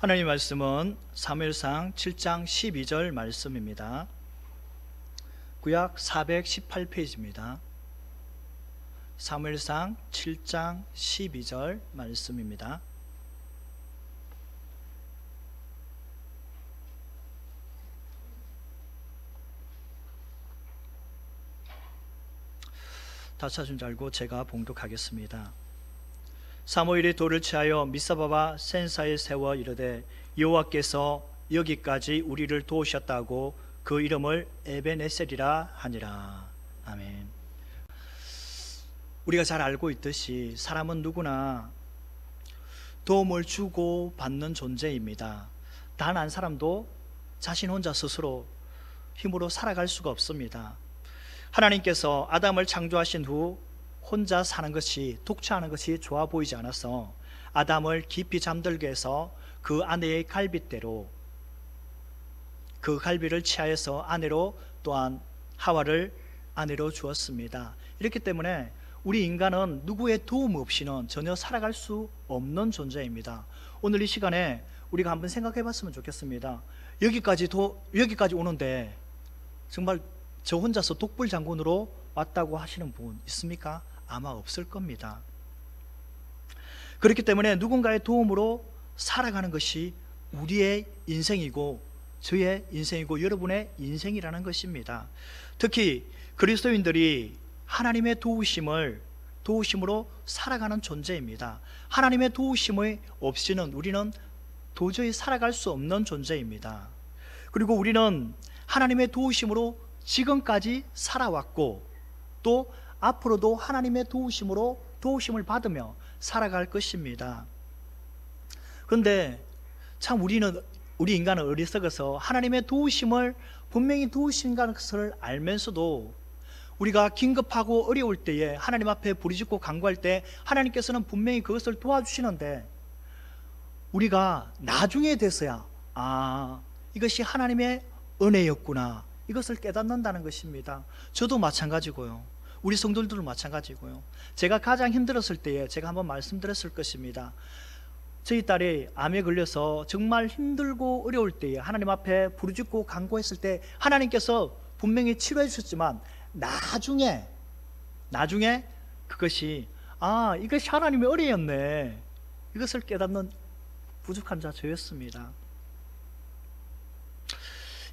하나님 말씀은 사무엘상 7장 12절 말씀입니다. 구약 418페이지입니다. 사무엘상 7장 12절 말씀입니다. 다 찾은 줄 알고 제가 봉독하겠습니다. 사무엘이 돌을 취하여 미사바와 센사에 세워 이르되 여호와께서 여기까지 우리를 도우셨다고 그 이름을 에벤에셀이라 하니라. 아멘. 우리가 잘 알고 있듯이 사람은 누구나 도움을 주고 받는 존재입니다. 단 한 사람도 자신 혼자 스스로 힘으로 살아갈 수가 없습니다. 하나님께서 아담을 창조하신 후 혼자 사는 것이, 독처하는 것이 좋아 보이지 않아서 아담을 깊이 잠들게 해서 그 아내의 갈빗대로 그 갈비를 취하여서 아내로, 또한 하와를 아내로 주었습니다. 이렇기 때문에 우리 인간은 누구의 도움 없이는 전혀 살아갈 수 없는 존재입니다. 오늘 이 시간에 우리가 한번 생각해 봤으면 좋겠습니다. 여기까지 오는데 정말 저 혼자서 독불장군으로 왔다고 하시는 분 있습니까? 아마 없을 겁니다. 그렇기 때문에 누군가의 도움으로 살아가는 것이 우리의 인생이고 저의 인생이고 여러분의 인생이라는 것입니다. 특히 그리스도인들이 하나님의 도우심으로 살아가는 존재입니다. 하나님의 도우심이 없이는 우리는 도저히 살아갈 수 없는 존재입니다. 그리고 우리는 하나님의 도우심으로 지금까지 살아왔고 또 앞으로도 하나님의 도우심을 받으며 살아갈 것입니다. 그런데 참 우리 인간은 어리석어서 하나님의 도우심을 분명히 도우신다는 것을 알면서도 우리가 긴급하고 어려울 때에 하나님 앞에 부르짖고 간구할 때 하나님께서는 분명히 그것을 도와주시는데 우리가 나중에 돼서야 이것이 하나님의 은혜였구나, 이것을 깨닫는다는 것입니다. 저도 마찬가지고요. 우리 성도들도 마찬가지고요. 제가 가장 힘들었을 때에 제가 한번 말씀드렸을 것입니다. 저희 딸이 암에 걸려서 정말 힘들고 어려울 때에 하나님 앞에 부르짖고 간구했을 때 하나님께서 분명히 치료해 주셨지만 나중에 그것이 이것이 하나님의 은혜였네, 이것을 깨닫는 부족한 자 저였습니다.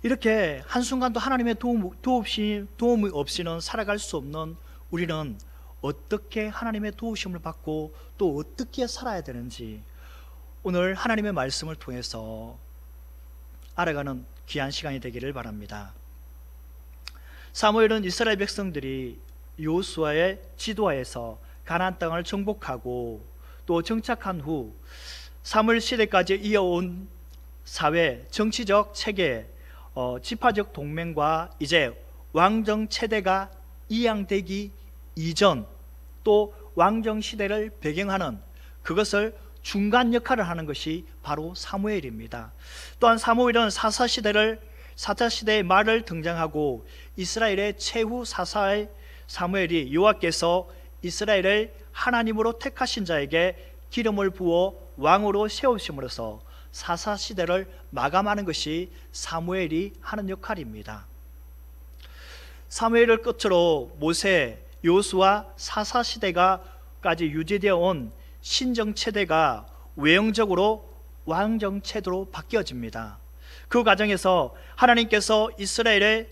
이렇게 한순간도 하나님의 도움이 없이는 살아갈 수 없는 우리는 어떻게 하나님의 도우심을 받고 또 어떻게 살아야 되는지 오늘 하나님의 말씀을 통해서 알아가는 귀한 시간이 되기를 바랍니다. 사무엘은 이스라엘 백성들이 여호수아의 지도하에서 가나안 땅을 정복하고 또 정착한 후 사무엘 시대까지 이어온 사회, 정치적 체계, 지파적 동맹과 이제 왕정 체대가 이양되기 이전 또 왕정 시대를 배경하는 그것을 중간 역할을 하는 것이 바로 사무엘입니다. 또한 사무엘은 사사시대의 말을 등장하고 이스라엘의 최후 사사의 사무엘이 여호와께서 이스라엘을 하나님으로 택하신 자에게 기름을 부어 왕으로 세우심으로써 사사시대를 마감하는 것이 사무엘이 하는 역할입니다. 사무엘을 끝으로 모세, 여호수아 사사시대가까지 유지되어 온 신정체대가 외형적으로 왕정체도로 바뀌어집니다. 그 과정에서 하나님께서 이스라엘의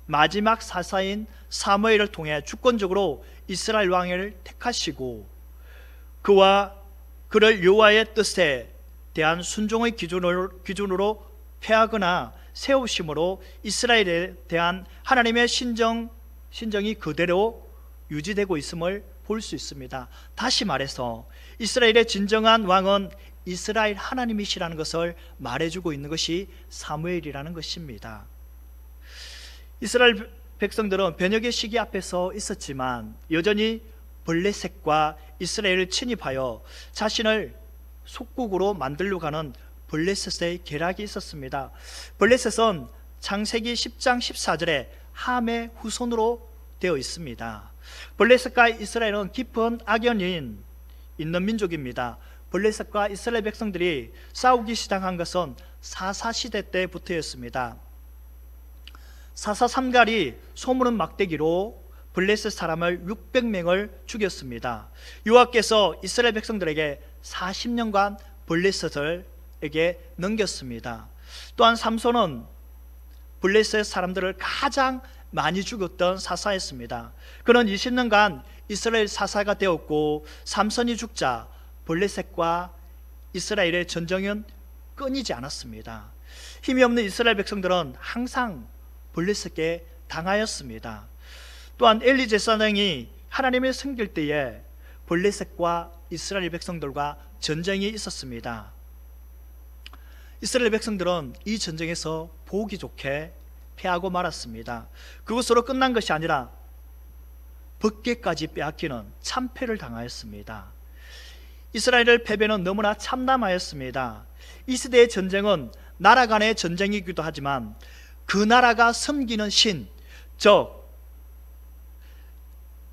마지막 사사인 사무엘을 통해 주권적으로 이스라엘 왕을 택하시고 그를 여호와의 뜻에 대한 순종의 기준으로 폐하거나 세우심으로 이스라엘에 대한 하나님의 신정이 그대로 유지되고 있음을 볼 수 있습니다. 다시 말해서 이스라엘의 진정한 왕은 이스라엘 하나님이시라는 것을 말해주고 있는 것이 사무엘이라는 것입니다. 이스라엘 백성들은 변혁의 시기 앞에서 있었지만 여전히 블레셋과 이스라엘을 침입하여 자신을 속국으로 만들려고 하는 블레셋의 계략이 있었습니다. 블레셋은 창세기 10장 14절에 함의 후손으로 되어 있습니다. 블레셋과 이스라엘은 깊은 악연이 있는 민족입니다. 블레셋과 이스라엘 백성들이 싸우기 시작한 것은 사사시대 때부터였습니다. 사사삼갈이 소문은 막대기로 블레셋 사람을 600명을 죽였습니다. 여호와께서 이스라엘 백성들에게 40년간 블레셋에게 넘겼습니다. 또한 삼손은 블레셋 사람들을 가장 많이 죽였던 사사였습니다. 그는 20년간 이스라엘 사사가 되었고, 삼손이 죽자 블레셋과 이스라엘의 전쟁은 끊이지 않았습니다. 힘이 없는 이스라엘 백성들은 항상 블레셋에게 당하였습니다. 또한 엘리 제사장이 하나님을 섬길 때에 블레셋과 이스라엘 백성들과 전쟁이 있었습니다. 이스라엘 백성들은 이 전쟁에서 보기 좋게 패하고 말았습니다. 그것으로 끝난 것이 아니라 법궤까지 빼앗기는 참패를 당하였습니다. 이스라엘의 패배는 너무나 참담하였습니다. 이 시대의 전쟁은 나라 간의 전쟁이기도 하지만 그 나라가 섬기는 신, 즉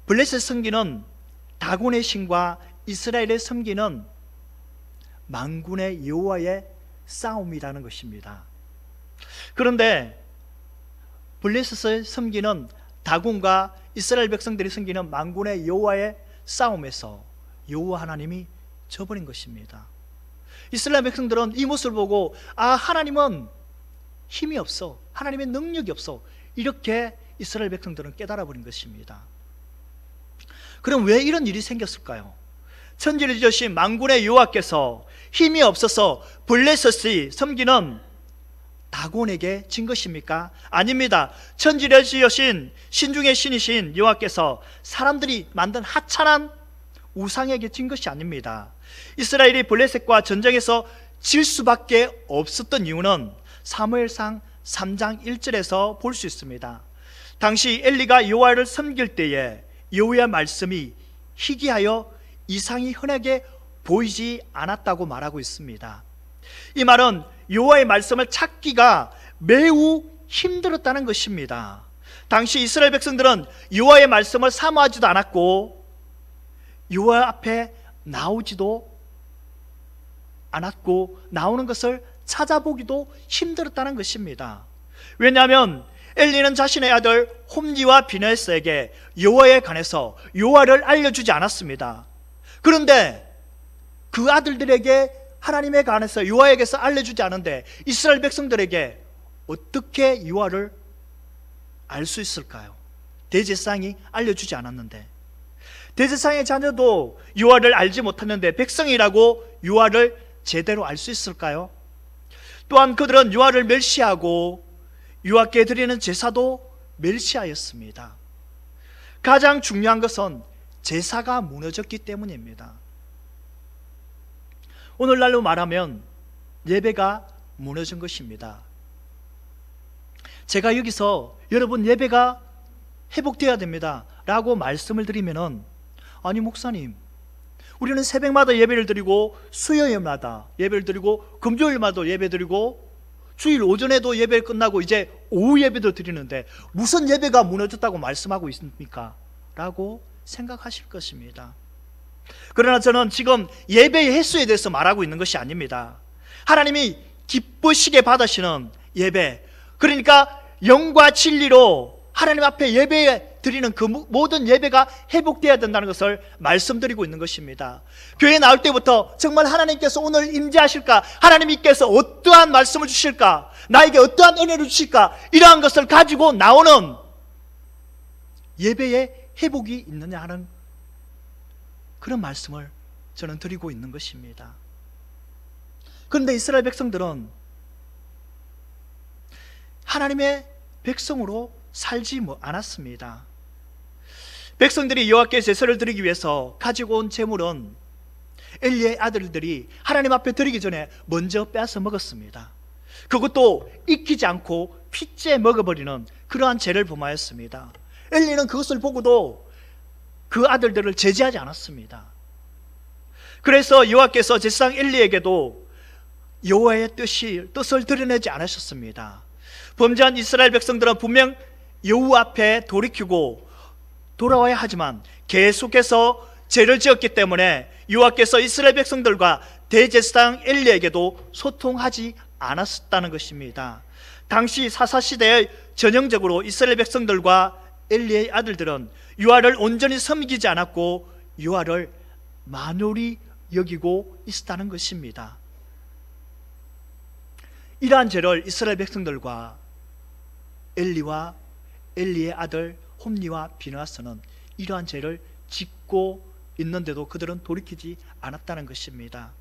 블레셋 섬기는 다곤의 신과 이스라엘의 섬기는 만군의 여호와의 싸움이라는 것입니다. 그런데 블레셋을 섬기는 다곤과 이스라엘 백성들이 섬기는 만군의 여호와의 싸움에서 여호와 하나님이 져버린 것입니다. 이스라엘 백성들은 이 모습을 보고 하나님은 힘이 없어, 하나님의 능력이 없어, 이렇게 이스라엘 백성들은 깨달아버린 것입니다. 그럼 왜 이런 일이 생겼을까요? 천지를 지으신 만군의 여호와께서 힘이 없어서 블레셋이 섬기는 다곤에게 진 것입니까? 아닙니다. 천지를 지으신 신중의 신이신 여호와께서 사람들이 만든 하찮은 우상에게 진 것이 아닙니다. 이스라엘이 블레셋과 전쟁에서 질 수밖에 없었던 이유는 사무엘상 3장 1절에서 볼 수 있습니다. 당시 엘리가 여호와를 섬길 때에 여호와의 말씀이 희귀하여 이상이 흔하게 보이지 않았다고 말하고 있습니다. 이 말은 여호와의 말씀을 찾기가 매우 힘들었다는 것입니다. 당시 이스라엘 백성들은 여호와의 말씀을 사모하지도 않았고 여호와 앞에 나오지도 않았고 나오는 것을 찾아보기도 힘들었다는 것입니다. 왜냐하면 엘리는 자신의 아들 홈니와 비느하스에게 여호와에 관해서 여호와를 알려주지 않았습니다. 그런데 그 아들들에게 하나님에 관해서 여호와에게서 알려주지 않은데 이스라엘 백성들에게 어떻게 여호와를 알 수 있을까요? 대제사장이 알려주지 않았는데, 대제사장의 자녀도 여호와를 알지 못했는데 백성이라고 여호와를 제대로 알 수 있을까요? 또한 그들은 여호와를 멸시하고 여호와께 드리는 제사도 멸시하였습니다. 가장 중요한 것은 제사가 무너졌기 때문입니다. 오늘날로 말하면 예배가 무너진 것입니다. 제가 여기서 여러분 예배가 회복되어야 됩니다 라고 말씀을 드리면은, 아니 목사님, 우리는 새벽마다 예배를 드리고 수요일마다 예배를 드리고 금요일마다 예배 드리고 주일 오전에도 예배 끝나고 이제 오후 예배도 드리는데 무슨 예배가 무너졌다고 말씀하고 있습니까? 라고 생각하실 것입니다. 그러나 저는 지금 예배의 횟수에 대해서 말하고 있는 것이 아닙니다. 하나님이 기쁘시게 받으시는 예배, 그러니까 영과 진리로 하나님 앞에 예배 드리는 그 모든 예배가 회복되어야 된다는 것을 말씀드리고 있는 것입니다. 교회 나올 때부터 정말 하나님께서 오늘 임재하실까, 하나님께서 어떠한 말씀을 주실까, 나에게 어떠한 은혜를 주실까, 이러한 것을 가지고 나오는 예배의 회복이 있느냐 하는 그런 말씀을 저는 드리고 있는 것입니다. 그런데 이스라엘 백성들은 하나님의 백성으로 살지 않았습니다. 백성들이 여호와께 제사를 드리기 위해서 가지고 온 제물은 엘리의 아들들이 하나님 앞에 드리기 전에 먼저 빼앗아 먹었습니다. 그것도 익히지 않고 핏째 먹어버리는 그러한 죄를 범하였습니다. 엘리는 그것을 보고도 그 아들들을 제지하지 않았습니다. 그래서 여호와께서 제사장 엘리에게도 여호와의 뜻을 드러내지 않으셨습니다. 범죄한 이스라엘 백성들은 분명 여호와 앞에 돌이키고 돌아와야 하지만 계속해서 죄를 지었기 때문에 여호와께서 이스라엘 백성들과 대제사장 엘리에게도 소통하지 않았다는 것입니다. 당시 사사시대에 전형적으로 이스라엘 백성들과 엘리의 아들들은 여호와를 온전히 섬기지 않았고 여호와를 만홀히 여기고 있었다는 것입니다. 이러한 죄를 이스라엘 백성들과 엘리와 엘리의 아들 홈리와 비느하스는 이러한 죄를 짓고 있는데도 그들은 돌이키지 않았다는 것입니다.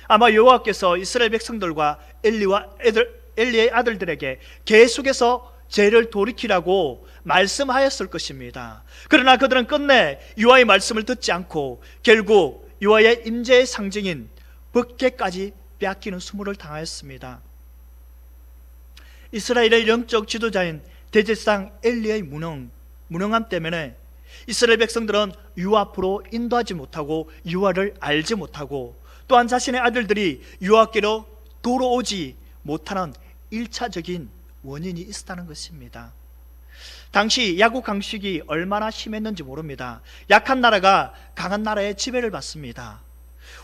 아마 여호와께서 이스라엘 백성들과 엘리의 아들들에게 계속해서 죄를 돌이키라고 말씀하였을 것입니다. 그러나 그들은 끝내 여호와의 말씀을 듣지 않고 결국 여호와의 임재의 상징인 번개까지 빼앗기는 수모를 당하였습니다. 이스라엘의 영적 지도자인 대제사장 엘리의 무능함 때문에 이스라엘 백성들은 여호와 앞으로 인도하지 못하고 여호와를 알지 못하고 또한 자신의 아들들이 여호와께로 돌아오지 못하는 1차적인 원인이 있었다는 것입니다. 당시 야곱 강식이 얼마나 심했는지 모릅니다. 약한 나라가 강한 나라의 지배를 받습니다.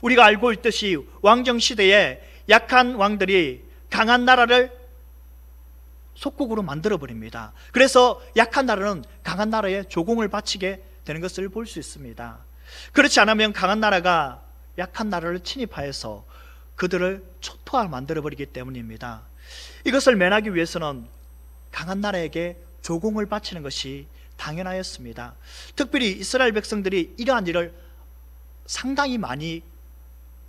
우리가 알고 있듯이 왕정 시대에 약한 왕들이 강한 나라를 속국으로 만들어 버립니다. 그래서 약한 나라는 강한 나라에 조공을 바치게 되는 것을 볼 수 있습니다. 그렇지 않으면 강한 나라가 약한 나라를 침입하여서 그들을 초토화 만들어 버리기 때문입니다. 이것을 면하기 위해서는 강한 나라에게 조공을 바치는 것이 당연하였습니다. 특별히 이스라엘 백성들이 이러한 일을 상당히 많이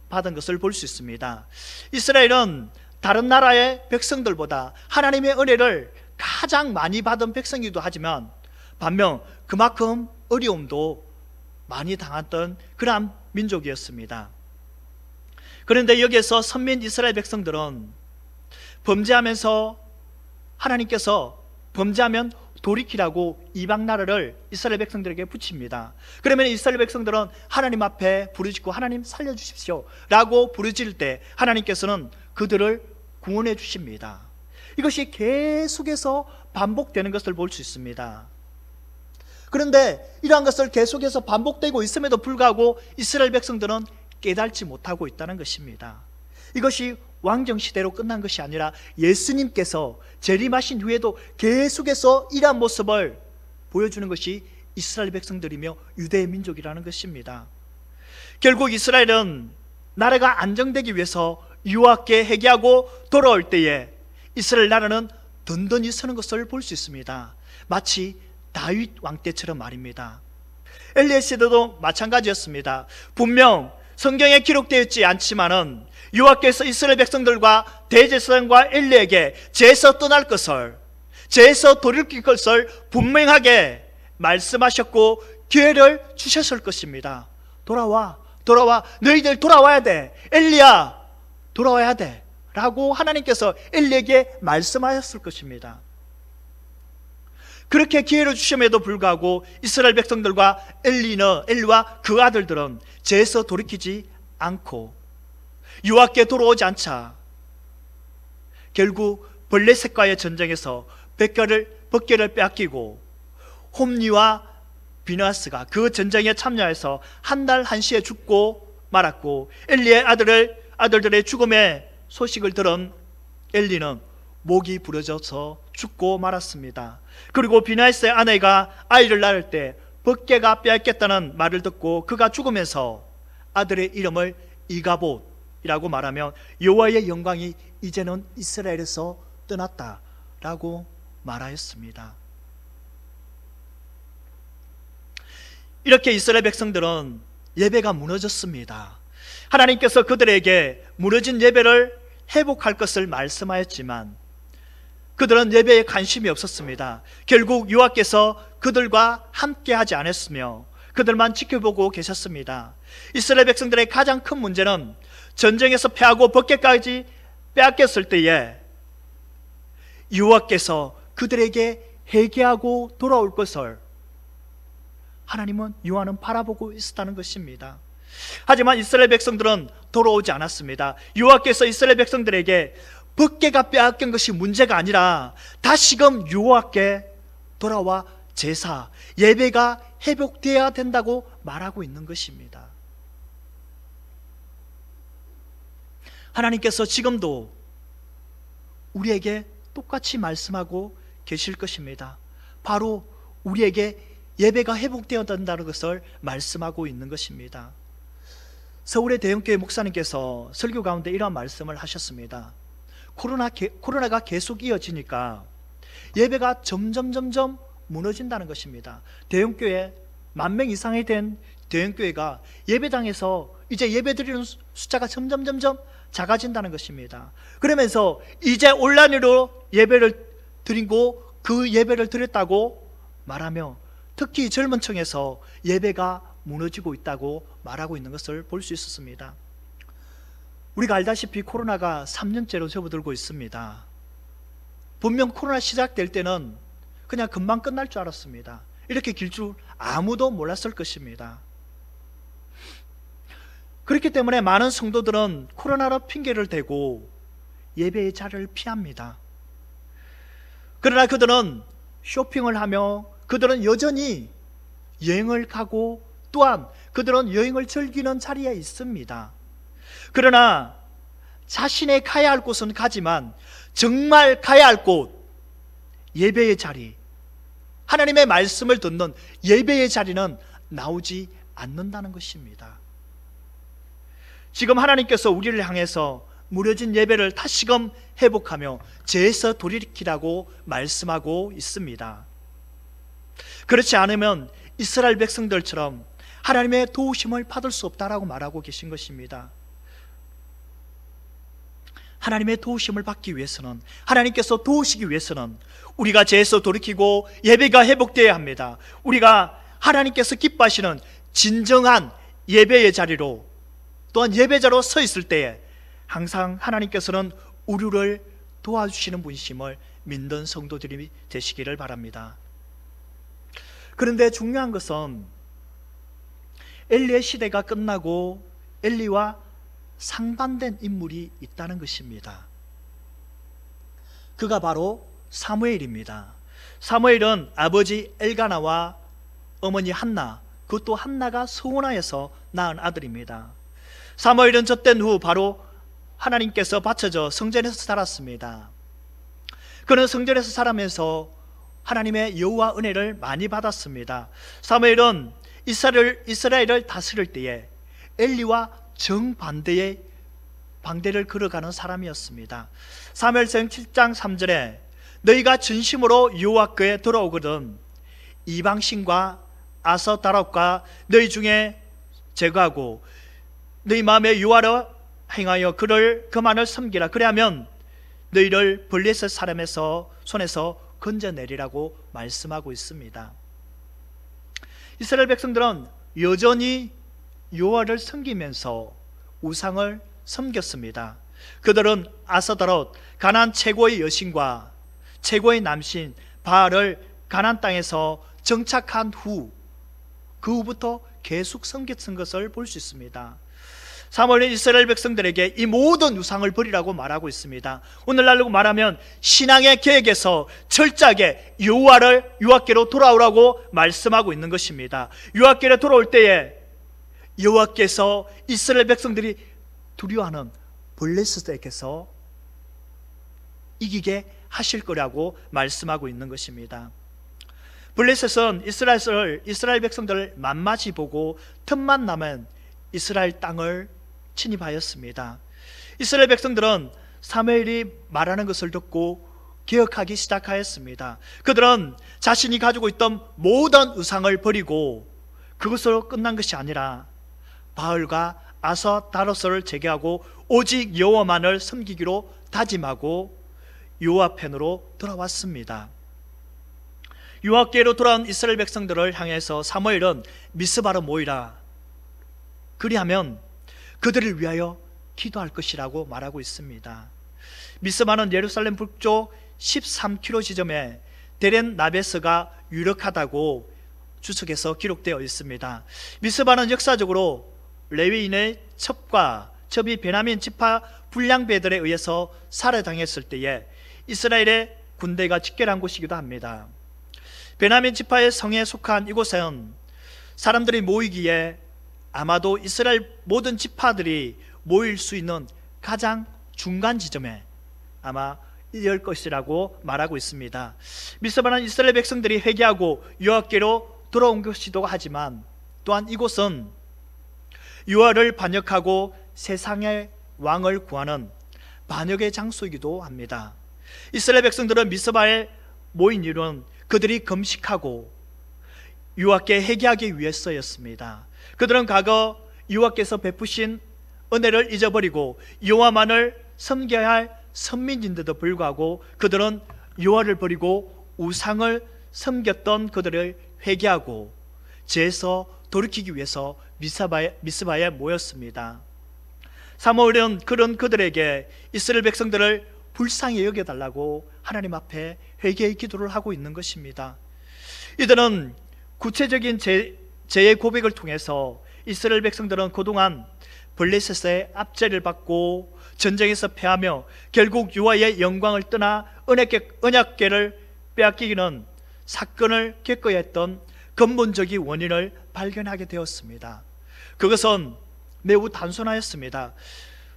받은 것을 볼 수 있습니다. 이스라엘은 다른 나라의 백성들보다 하나님의 은혜를 가장 많이 받은 백성이기도 하지만 반면 그만큼 어려움도 많이 당했던 그러한 민족이었습니다. 그런데 여기에서 선민 이스라엘 백성들은 범죄하면서 하나님께서 범죄하면 돌이키라고 이방 나라를 이스라엘 백성들에게 붙입니다. 그러면 이스라엘 백성들은 하나님 앞에 부르짖고 하나님 살려주십시오 라고 부르짖을 때 하나님께서는 그들을 구원해 주십니다. 이것이 계속해서 반복되는 것을 볼 수 있습니다. 그런데 이러한 것을 계속해서 반복되고 있음에도 불구하고 이스라엘 백성들은 깨닫지 못하고 있다는 것입니다. 이것이 왕정시대로 끝난 것이 아니라 예수님께서 재림하신 후에도 계속해서 이러한 모습을 보여주는 것이 이스라엘 백성들이며 유대의 민족이라는 것입니다. 결국 이스라엘은 나라가 안정되기 위해서 여호와께 회개하고 돌아올 때에 이스라엘 나라는 든든히 서는 것을 볼 수 있습니다. 마치 다윗 왕 때처럼 말입니다. 엘리의 시대도 마찬가지였습니다. 분명 성경에 기록되어 있지 않지만은 여호와께서 이스라엘 백성들과 대제사장과 엘리에게 죄에서 떠날 것을, 죄에서 돌이킬 것을 분명하게 말씀하셨고 기회를 주셨을 것입니다. 돌아와, 너희들 돌아와야 돼. 엘리야, 돌아와야 돼 라고 하나님께서 엘리에게 말씀하셨을 것입니다. 그렇게 기회를 주심에도 불구하고 이스라엘 백성들과 엘리와 그 아들들은 죄에서 돌이키지 않고 여호와께 돌아오지 않자 결국 블레셋과의 전쟁에서 번개를 빼앗기고 홈리와 비느하스가 그 전쟁에 참여해서 한 달 한시에 죽고 말았고 엘리의 아들들의 죽음의 소식을 들은 엘리는 목이 부러져서 죽고 말았습니다. 그리고 비느하스의 아내가 아이를 낳을 때 번개가 빼앗겼다는 말을 듣고 그가 죽으면서 아들의 이름을 이가봇이라고 말하며 여호와의 영광이 이제는 이스라엘에서 떠났다라고 말하였습니다. 이렇게 이스라엘 백성들은 예배가 무너졌습니다. 하나님께서 그들에게 무너진 예배를 회복할 것을 말씀하였지만 그들은 예배에 관심이 없었습니다. 결국 여호와께서 그들과 함께하지 않았으며 그들만 지켜보고 계셨습니다. 이스라엘 백성들의 가장 큰 문제는 전쟁에서 패하고 번개까지 빼앗겼을 때에 여호와께서 그들에게 회개하고 돌아올 것을 여호와는 바라보고 있었다는 것입니다. 하지만 이스라엘 백성들은 돌아오지 않았습니다. 여호와께서 이스라엘 백성들에게 번개가 빼앗긴 것이 문제가 아니라 다시금 여호와께 돌아와 제사, 예배가 회복되어야 된다고 말하고 있는 것입니다. 하나님께서 지금도 우리에게 똑같이 말씀하고 계실 것입니다. 바로 우리에게 예배가 회복되어야 된다는 것을 말씀하고 있는 것입니다. 서울의 대형교회 목사님께서 설교 가운데 이런 말씀을 하셨습니다. 코로나가 계속 이어지니까 예배가 점점 무너진다는 것입니다. 대형교회 10,000명 이상이 된 대형교회가 예배당에서 이제 예배드리는 숫자가 점점 작아진다는 것입니다. 그러면서 이제 온라인으로 예배를 드리고 그 예배를 드렸다고 말하며 특히 젊은 층에서 예배가 무너지고 있다고 말하고 있는 것을 볼 수 있었습니다. 우리가 알다시피 코로나가 3년째로 접어들고 있습니다. 분명 코로나 시작될 때는 그냥 금방 끝날 줄 알았습니다. 이렇게 길 줄 아무도 몰랐을 것입니다. 그렇기 때문에 많은 성도들은 코로나로 핑계를 대고 예배의 자리를 피합니다. 그러나 그들은 쇼핑을 하며 그들은 여전히 여행을 가고 또한 그들은 여행을 즐기는 자리에 있습니다. 그러나 자신의 가야 할 곳은 가지만 정말 가야 할 곳, 예배의 자리, 하나님의 말씀을 듣는 예배의 자리는 나오지 않는다는 것입니다. 지금 하나님께서 우리를 향해서 무너진 예배를 다시금 회복하며 재에서 돌이키라고 말씀하고 있습니다. 그렇지 않으면 이스라엘 백성들처럼 하나님의 도우심을 받을 수 없다라고 말하고 계신 것입니다. 하나님의 도우심을 받기 위해서는, 하나님께서 도우시기 위해서는 우리가 재에서 돌이키고 예배가 회복되어야 합니다. 우리가 하나님께서 기뻐하시는 진정한 예배의 자리로, 또한 예배자로 서 있을 때에 항상 하나님께서는 우리를 도와주시는 분이심을 믿는 성도들이 되시기를 바랍니다. 그런데 중요한 것은 엘리의 시대가 끝나고 엘리와 상반된 인물이 있다는 것입니다. 그가 바로 사무엘입니다. 사무엘은 아버지 엘가나와 어머니 한나, 그것도 한나가 서원하여서 낳은 아들입니다. 사무엘은 젖된 후 바로 하나님께서 바쳐져 성전에서 살았습니다. 그는 성전에서 살면서 하나님의 여호와 은혜를 많이 받았습니다. 사무엘은 이스라엘을 다스릴 때에 엘리와 정반대의 방대를 걸어가는 사람이었습니다. 사무엘상 7장 3절에 너희가 진심으로 여호와께 돌아오거든 이방신과 아서다락과 너희 중에 제거하고 너희 마음에 여호와를 행하여 그만을 섬기라. 그래야면 너희를 블레셋 사람에서 손에서 건져내리라고 말씀하고 있습니다. 이스라엘 백성들은 여전히 여호와를 섬기면서 우상을 섬겼습니다. 그들은 아스타롯, 가나안 최고의 여신과 최고의 남신 바알을 가나안 땅에서 정착한 후 그 후부터 계속 섬겼던 것을 볼 수 있습니다. 사무엘은 이스라엘 백성들에게 이 모든 우상을 버리라고 말하고 있습니다. 오늘날로 말하면 신앙의 계획에서 철저하게 여호와께로 돌아오라고 말씀하고 있는 것입니다. 여호와께로 돌아올 때에 여호와께서 이스라엘 백성들이 두려워하는 블레셋에게서 이기게 하실 거라고 말씀하고 있는 것입니다. 블레셋은 이스라엘 백성들을 만마지 보고 틈만 나면 이스라엘 땅을 침입하였습니다. 이스라엘 백성들은 사무엘이 말하는 것을 듣고 개혁하기 시작하였습니다. 그들은 자신이 가지고 있던 모든 우상을 버리고 그것으로 끝난 것이 아니라 바알과 아스타롯을 제거하고 오직 여호와만을 섬기기로 다짐하고 여호와 편으로 돌아왔습니다. 여호와께로 돌아온 이스라엘 백성들을 향해서 사무엘은 미스바로 모이라, 그리하면 그들을 위하여 기도할 것이라고 말하고 있습니다. 미스바는 예루살렘 북쪽 13km 지점에 데렌 나베스가 유력하다고 주석에서 기록되어 있습니다. 미스바는 역사적으로 레위인의 첩이 베냐민 지파 불량배들에 의해서 살해당했을 때에 이스라엘의 군대가 집결한 곳이기도 합니다. 베냐민 지파의 성에 속한 이곳은 사람들이 모이기에 아마도 이스라엘 모든 지파들이 모일 수 있는 가장 중간 지점에 아마 이럴 것이라고 말하고 있습니다. 미스바는 이스라엘 백성들이 회개하고 여호와께로 돌아온 것이기도 하지만 또한 이곳은 여호와를 반역하고 세상의 왕을 구하는 반역의 장소이기도 합니다. 이스라엘 백성들은 미스바에 모인 이유는 그들이 금식하고 여호와께 회개하기 위해서였습니다. 그들은 과거 여호와께서 베푸신 은혜를 잊어버리고 여호와만을 섬겨야 할 선민인데도 불구하고 그들은 여호와를 버리고 우상을 섬겼던 그들을 회개하고 죄에서 돌이키기 위해서 미스바에 모였습니다. 사무엘은 그런 그들에게 이스라엘 백성들을 불쌍히 여겨달라고 하나님 앞에 회개의 기도를 하고 있는 것입니다. 이들은 구체적인 죄의 고백을 통해서 이스라엘 백성들은 그동안 블레셋의 압제를 받고 전쟁에서 패하며 결국 여호와의 영광을 떠나 언약궤를 빼앗기는 사건을 겪어야 했던 근본적인 원인을 발견하게 되었습니다. 그것은 매우 단순하였습니다.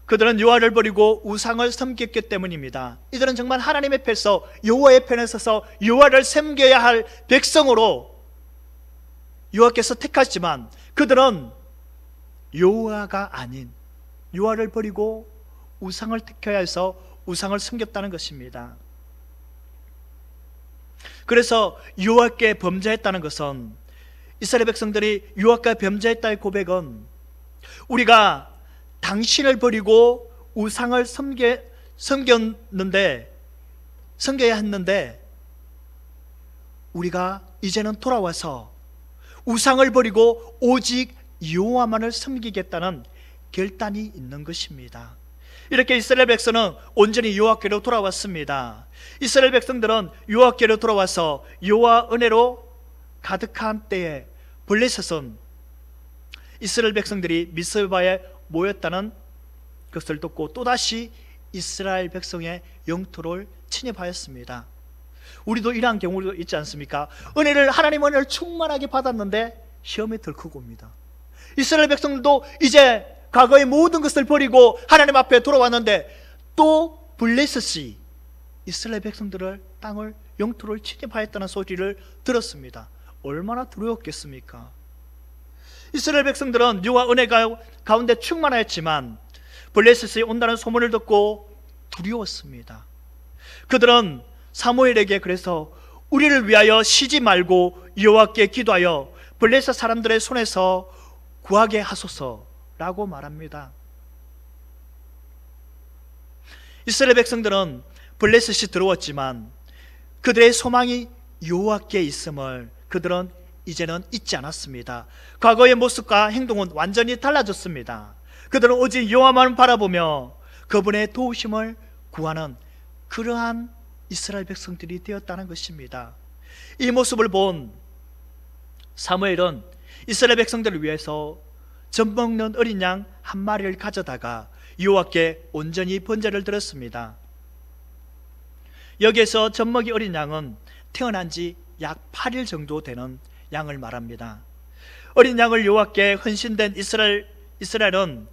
그들은 여호와를 버리고 우상을 섬겼기 때문입니다. 이들은 정말 하나님의 편에서 여호와의 편에 서서 여호와를 섬겨야 할 백성으로 여호와께서 택하시지만 그들은 여호와가 아닌 여호와를 버리고 우상을 택해야 해서 우상을 섬겼다는 것입니다. 그래서 여호와께 범죄했다는 것은 이스라엘 백성들이 여호와께 범죄했다의 고백은 우리가 당신을 버리고 우상을 섬겨야 했는데 우리가 이제는 돌아와서 우상을 버리고 오직 여호와만을 섬기겠다는 결단이 있는 것입니다. 이렇게 이스라엘 백성은 온전히 여호와께로 돌아왔습니다. 이스라엘 백성들은 여호와께로 돌아와서 여호와 은혜로 가득한 때에 블레셋은 이스라엘 백성들이 미스바에 모였다는 것을 듣고 또다시 이스라엘 백성의 영토를 침입하였습니다. 우리도 이러한 경우도 있지 않습니까? 하나님 은혜를 충만하게 받았는데 시험에 들고 옵니다. 이스라엘 백성들도 이제 과거의 모든 것을 버리고 하나님 앞에 돌아왔는데 또 블레셋이 이스라엘 백성들을 땅을 영토를 침입하였다는 소리를 들었습니다. 얼마나 두려웠겠습니까? 이스라엘 백성들은 여호와 은혜 가운데 충만하였지만 블레셋이 온다는 소문을 듣고 두려웠습니다. 그들은 사무엘에게 그래서 우리를 위하여 쉬지 말고 여호와께 기도하여 블레셋 사람들의 손에서 구하게 하소서라고 말합니다. 이스라엘 백성들은 블레셋이 들어왔지만 그들의 소망이 여호와께 있음을 그들은 이제는 잊지 않았습니다. 과거의 모습과 행동은 완전히 달라졌습니다. 그들은 오직 여호와만 바라보며 그분의 도우심을 구하는 그러한 이스라엘 백성들이 되었다는 것입니다. 이 모습을 본 사무엘은 이스라엘 백성들을 위해서 젖 먹는 어린 양 한 마리를 가져다가 여호와께 온전히 번제를 드렸습니다. 여기에서 젖 먹이 어린 양은 태어난 지 약 8일 정도 되는 양을 말합니다. 어린 양을 여호와께 헌신된 이스라엘은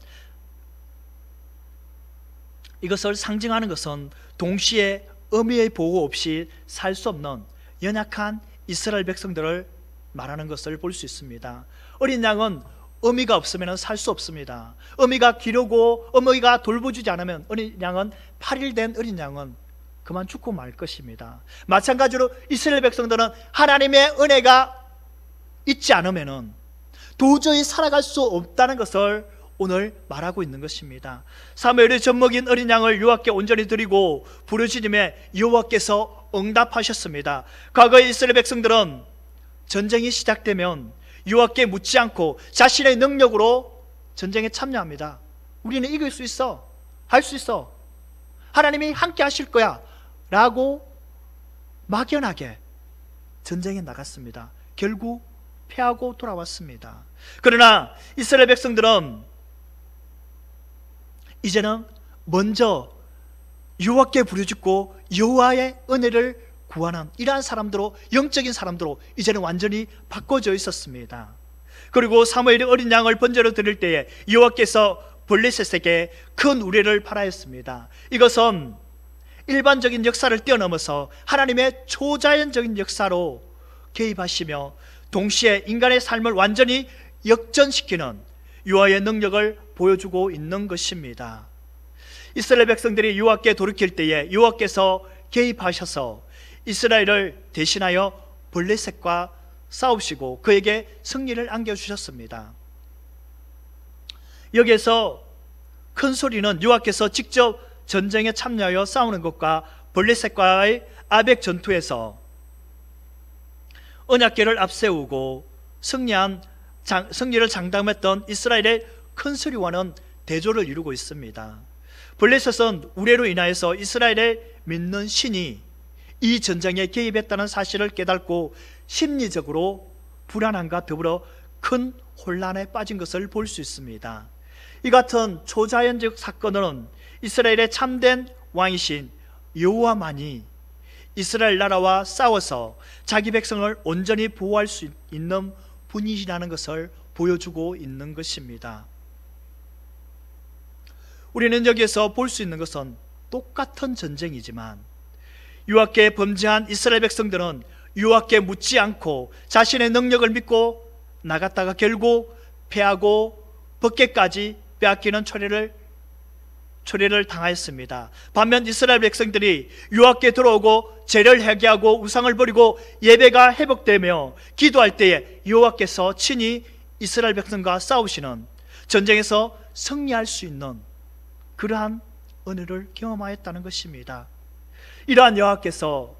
이것을 상징하는 것은 동시에 어미의 보호 없이 살 수 없는 연약한 이스라엘 백성들을 말하는 것을 볼 수 있습니다. 어린 양은 어미가 없으면 살 수 없습니다. 어미가 기르고 어미가 돌보주지 않으면 어린 양은 8일 된 어린 양은 그만 죽고 말 것입니다. 마찬가지로 이스라엘 백성들은 하나님의 은혜가 있지 않으면 도저히 살아갈 수 없다는 것을 오늘 말하고 있는 것입니다. 사무엘이 젖먹인 어린 양을 여호와께 온전히 드리고 부르짖음에 여호와께서 응답하셨습니다. 과거의 이스라엘 백성들은 전쟁이 시작되면 여호와께 묻지 않고 자신의 능력으로 전쟁에 참여합니다. 우리는 이길 수 있어, 할 수 있어, 하나님이 함께 하실 거야 라고 막연하게 전쟁에 나갔습니다. 결국 패하고 돌아왔습니다. 그러나 이스라엘 백성들은 이제는 먼저 여호와께 부르짖고 여호와의 은혜를 구하는 이러한 사람들로, 영적인 사람들로 이제는 완전히 바꿔져 있었습니다. 그리고 사무엘이 어린 양을 번제로 드릴 때에 여호와께서 블레셋에게 큰 우레를 발하였습니다. 이것은 일반적인 역사를 뛰어넘어서 하나님의 초자연적인 역사로 개입하시며 동시에 인간의 삶을 완전히 역전시키는 유아의 능력을 보여주고 있는 것입니다. 이스라엘 백성들이 여호와께 돌이킬 때에 여호와께서 개입하셔서 이스라엘을 대신하여 블레셋과 싸우시고 그에게 승리를 안겨주셨습니다. 여기에서 큰 소리는 여호와께서 직접 전쟁에 참여하여 싸우는 것과 블레셋과의 아벡 전투에서 언약궤를 앞세우고 승리를 장담했던 이스라엘의 큰 소리와는 대조를 이루고 있습니다. 블레셋은 우레로 인하여서 이스라엘의 믿는 신이 이 전쟁에 개입했다는 사실을 깨닫고 심리적으로 불안함과 더불어 큰 혼란에 빠진 것을 볼 수 있습니다. 이 같은 초자연적 사건은 이스라엘의 참된 왕이신 여호와만이 이스라엘 나라와 싸워서 자기 백성을 온전히 보호할 수 있는 분이시라는 것을 보여주고 있는 것입니다. 우리는 여기에서 볼 수 있는 것은 똑같은 전쟁이지만 여호와께 범죄한 이스라엘 백성들은 여호와께 묻지 않고 자신의 능력을 믿고 나갔다가 결국 패하고 벗게까지 빼앗기는 초래를 당하였습니다. 반면 이스라엘 백성들이 여호와께 들어오고 제를 회개하고 우상을 버리고 예배가 회복되며 기도할 때에 여호와께서 친히 이스라엘 백성과 싸우시는 전쟁에서 승리할 수 있는 그러한 은혜를 경험하였다는 것입니다. 이러한 여호와께서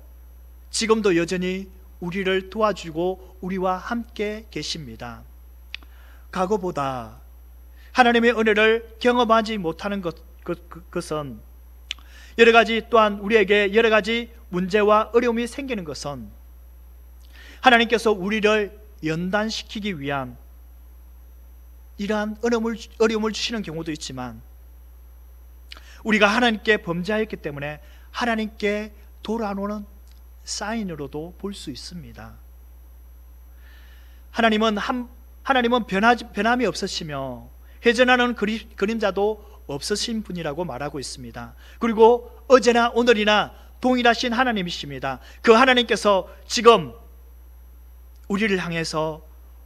지금도 여전히 우리를 도와주고 우리와 함께 계십니다. 과거보다 하나님의 은혜를 경험하지 못하는 것은 여러 가지, 또한 우리에게 여러 가지 문제와 어려움이 생기는 것은 하나님께서 우리를 연단시키기 위한 이러한 어려움을 주시는 경우도 있지만 우리가 하나님께 범죄하였기 때문에 하나님께 돌아오는 사인으로도 볼 수 있습니다. 하나님은 변함이 없으시며 회전하는 그림자도 없으신 분이라고 말하고 있습니다. 그리고 어제나 오늘이나 동일하신 하나님이십니다. 그 하나님께서 지금 우리를 향해서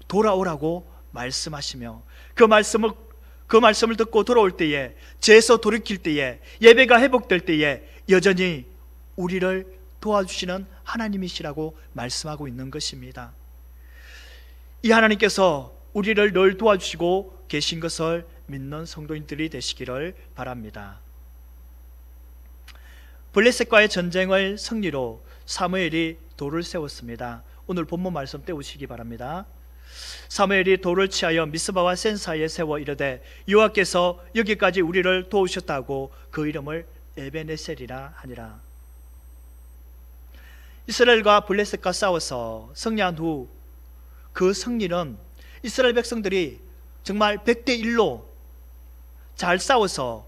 돌아오라고 말씀하시며 그 말씀을 듣고 돌아올 때에, 죄에서 돌이킬 때에, 예배가 회복될 때에 여전히 우리를 도와주시는 하나님이시라고 말씀하고 있는 것입니다. 이 하나님께서 우리를 늘 도와주시고 계신 것을 믿는 성도인들이 되시기를 바랍니다. 블레셋과의 전쟁을 승리로 사무엘이 돌을 세웠습니다. 오늘 본문 말씀 떼우시기 바랍니다. 사무엘이 돌을 취하여 미스바와 센 사이에 세워 이르되 여호와께서 여기까지 우리를 도우셨다고 그 이름을 에베네셀이라 하니라. 이스라엘과 블레셋과 싸워서 승리한 후 그 승리는 이스라엘 백성들이 정말 100대 1로 잘 싸워서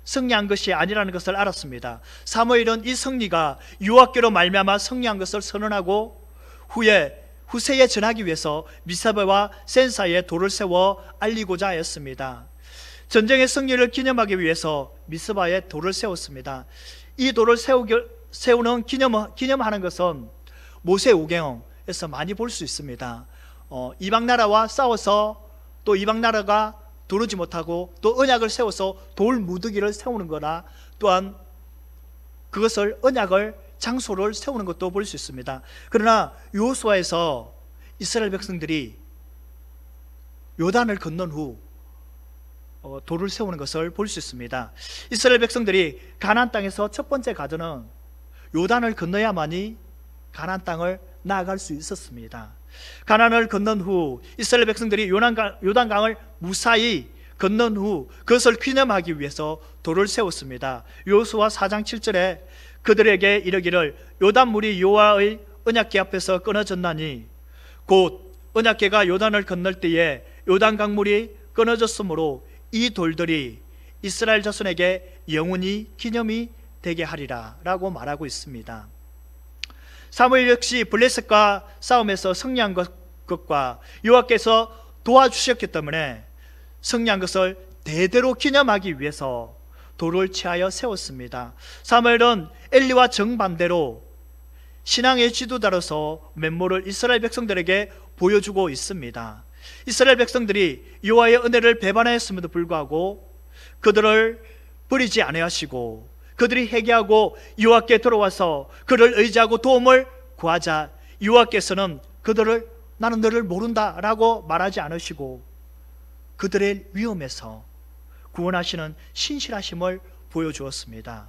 승리한 것이 아니라는 것을 알았습니다. 사무엘은 이 승리가 여호와께로 말미암아 승리한 것을 선언하고 후세에 전하기 위해서 미스바와 센 사이에 돌을 세워 알리고자 하였습니다. 전쟁의 승리를 기념하기 위해서 미스바에 돌을 세웠습니다. 이 돌을 세우는 기념하는 것은 모세오경에서 많이 볼 수 있습니다. 이방 나라와 싸워서 또 이방 나라가 도르지 못하고 또 언약을 세워서 돌 무더기를 세우는 거나 또한 그것을 언약을 장소를 세우는 것도 볼 수 있습니다. 그러나 여호수아에서 이스라엘 백성들이 요단을 건넌 후 돌을 세우는 것을 볼 수 있습니다. 이스라엘 백성들이 가나안 땅에서 첫 번째 가드는 요단을 건너야만이 가나안 땅을 나아갈 수 있었습니다. 가나안을 건넌 후 이스라엘 백성들이 요단강을 무사히 건넌 후 그것을 기념하기 위해서 돌을 세웠습니다. 여호수아 4장 7절에 그들에게 이르기를 요단물이 여호와의 언약궤 앞에서 끊어졌나니 곧 언약궤가 요단을 건널 때에 요단강물이 끊어졌으므로 이 돌들이 이스라엘 자손에게 영원히 기념이 되게 하리라 라고 말하고 있습니다. 사무엘 역시 블레셋과 싸움에서 승리한 것과 여호와께서 도와주셨기 때문에 승리한 것을 대대로 기념하기 위해서 돌을 취하여 세웠습니다. 사무엘은 엘리와 정반대로 신앙의 지도자로서 면모를 이스라엘 백성들에게 보여주고 있습니다. 이스라엘 백성들이 여호와의 은혜를 배반하였음에도 불구하고 그들을 버리지 아니하시고 그들이 회개하고 여호와께 돌아와서 그를 의지하고 도움을 구하자 여호와께서는 그들을 나는 너를 모른다 라고 말하지 않으시고 그들의 위험에서 구원하시는 신실하심을 보여주었습니다.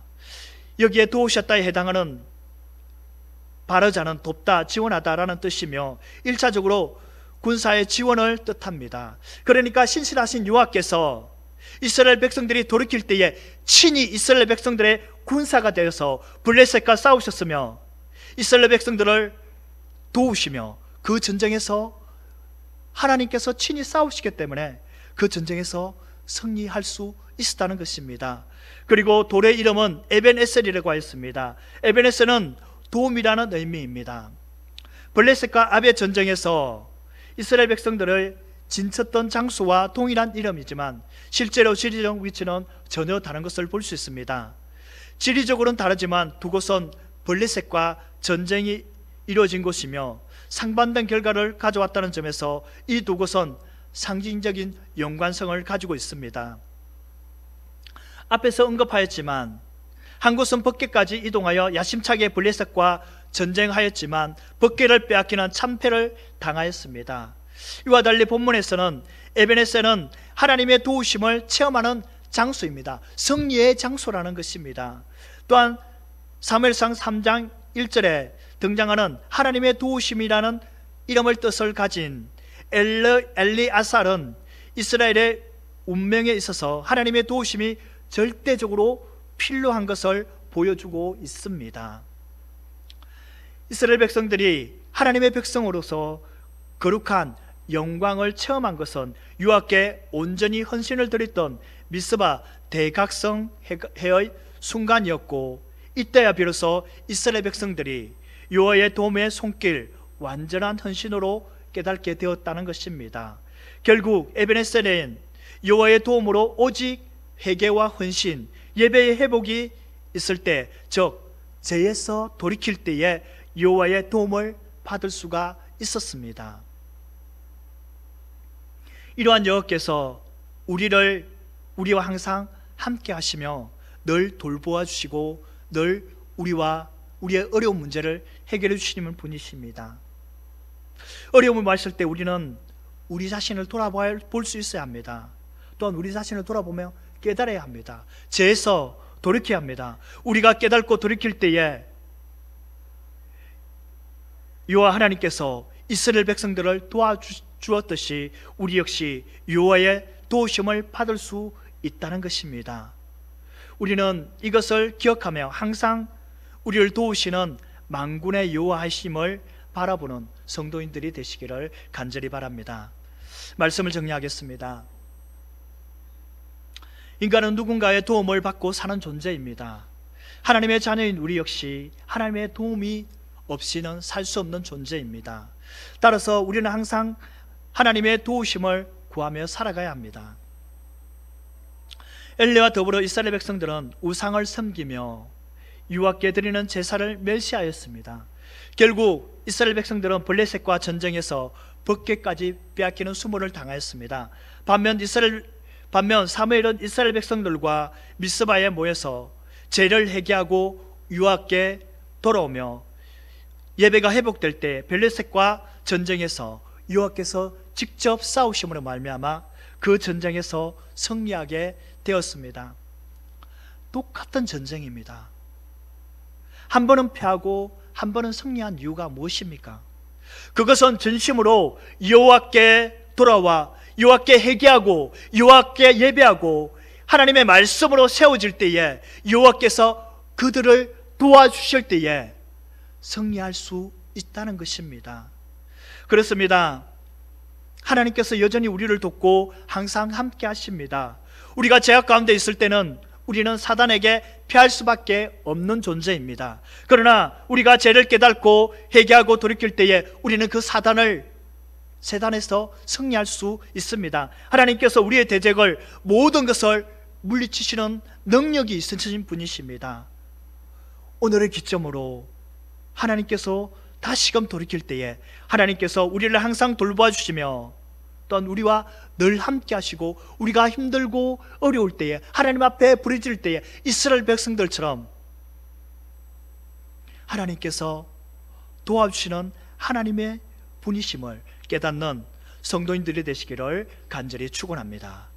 여기에 도우셨다에 해당하는 바르자는 돕다, 지원하다라는 뜻이며 1차적으로 군사의 지원을 뜻합니다. 그러니까 신실하신 여호와께서 이스라엘 백성들이 돌이킬 때에 친히 이스라엘 백성들의 군사가 되어서 블레셋과 싸우셨으며 이스라엘 백성들을 도우시며 그 전쟁에서 하나님께서 친히 싸우시기 때문에 그 전쟁에서 승리할 수 있었다는 것입니다. 그리고 돌의 이름은 에벤에셀이라고 하였습니다. 에벤에셀은 도움이라는 의미입니다. 블레셋과 아베 전쟁에서 이스라엘 백성들을 진쳤던 장소와 동일한 이름이지만 실제로 지리적 위치는 전혀 다른 것을 볼 수 있습니다. 지리적으로는 다르지만 두 곳은 블레셋과 전쟁이 이루어진 곳이며 상반된 결과를 가져왔다는 점에서 이 두 곳은 상징적인 연관성을 가지고 있습니다. 앞에서 언급하였지만 한 곳은 벅게까지 이동하여 야심차게 블레셋과 전쟁하였지만 벅게를 빼앗기는 참패를 당하였습니다. 이와 달리 본문에서는 에벤에셀은 하나님의 도우심을 체험하는 장소입니다. 승리의 장소라는 것입니다. 또한 사무엘상 3장 1절에 등장하는 하나님의 도우심이라는 이름을 뜻을 가진 엘리아살은 이스라엘의 운명에 있어서 하나님의 도우심이 절대적으로 필요한 것을 보여주고 있습니다. 이스라엘 백성들이 하나님의 백성으로서 거룩한 영광을 체험한 것은 여호와께 온전히 헌신을 드렸던 미스바 대각성회의 순간이었고 이때야 비로소 이스라엘 백성들이 여호와의 도움의 손길 완전한 헌신으로 깨닫게 되었다는 것입니다. 결국 에벤에셀은 여호와의 도움으로 오직 회개와 헌신, 예배의 회복이 있을 때, 즉 죄에서 돌이킬 때에 여호와의 도움을 받을 수가 있었습니다. 이러한 여호와께서 우리와 항상 함께 하시며 늘 돌보아 주시고 늘 우리의 어려운 문제를 해결해 주시는 분이십니다. 어려움을 맞을 때 우리는 우리 자신을 돌아볼 수 있어야 합니다. 또한 우리 자신을 돌아보며 깨달아야 합니다. 죄에서 돌이켜야 합니다. 우리가 깨닫고 돌이킬 때에 여호와 하나님께서 이스라엘 백성들을 도와주었듯이 우리 역시 여호와의 도우심을 받을 수 있다는 것입니다. 우리는 이것을 기억하며 항상 우리를 도우시는 만군의 여호와이심을 바라보는 성도인들이 되시기를 간절히 바랍니다. 말씀을 정리하겠습니다. 인간은 누군가의 도움을 받고 사는 존재입니다. 하나님의 자녀인 우리 역시 하나님의 도움이 없이는 살 수 없는 존재입니다. 따라서 우리는 항상 하나님의 도우심을 구하며 살아가야 합니다. 엘리와 더불어 이스라엘 백성들은 우상을 섬기며 여호와께 드리는 제사를 멸시하였습니다. 결국 이스라엘 백성들은 블레셋과 전쟁에서 벅게까지 빼앗기는 수모를 당하였습니다. 반면 사무엘은 이스라엘 백성들과 미스바에 모여서 죄를 회개하고 여호와께 돌아오며 예배가 회복될 때 블레셋과 전쟁에서 여호와께서 직접 싸우심으로 말미암아 그 전쟁에서 승리하게 되었습니다. 똑같은 전쟁입니다. 한 번은 패하고 한 번은 승리한 이유가 무엇입니까? 그것은 전심으로 여호와께 돌아와 여호와께 회개하고 여호와께 예배하고 하나님의 말씀으로 세워질 때에 여호와께서 그들을 도와주실 때에 승리할 수 있다는 것입니다. 그렇습니다. 하나님께서 여전히 우리를 돕고 항상 함께 하십니다. 우리가 죄악 가운데 있을 때는 우리는 사단에게 피할 수밖에 없는 존재입니다. 그러나 우리가 죄를 깨닫고 회개하고 돌이킬 때에 우리는 그 사단을 세단에서 승리할 수 있습니다. 하나님께서 우리의 대적을 모든 것을 물리치시는 능력이 있으신 분이십니다. 오늘을 기점으로 하나님께서 다시금 돌이킬 때에 하나님께서 우리를 항상 돌보아 주시며 또한 우리와 늘 함께 하시고 우리가 힘들고 어려울 때에 하나님 앞에 부르짖을 때에 이스라엘 백성들처럼 하나님께서 도와주시는 하나님의 분이심을 깨닫는 성도인들이 되시기를 간절히 축원합니다.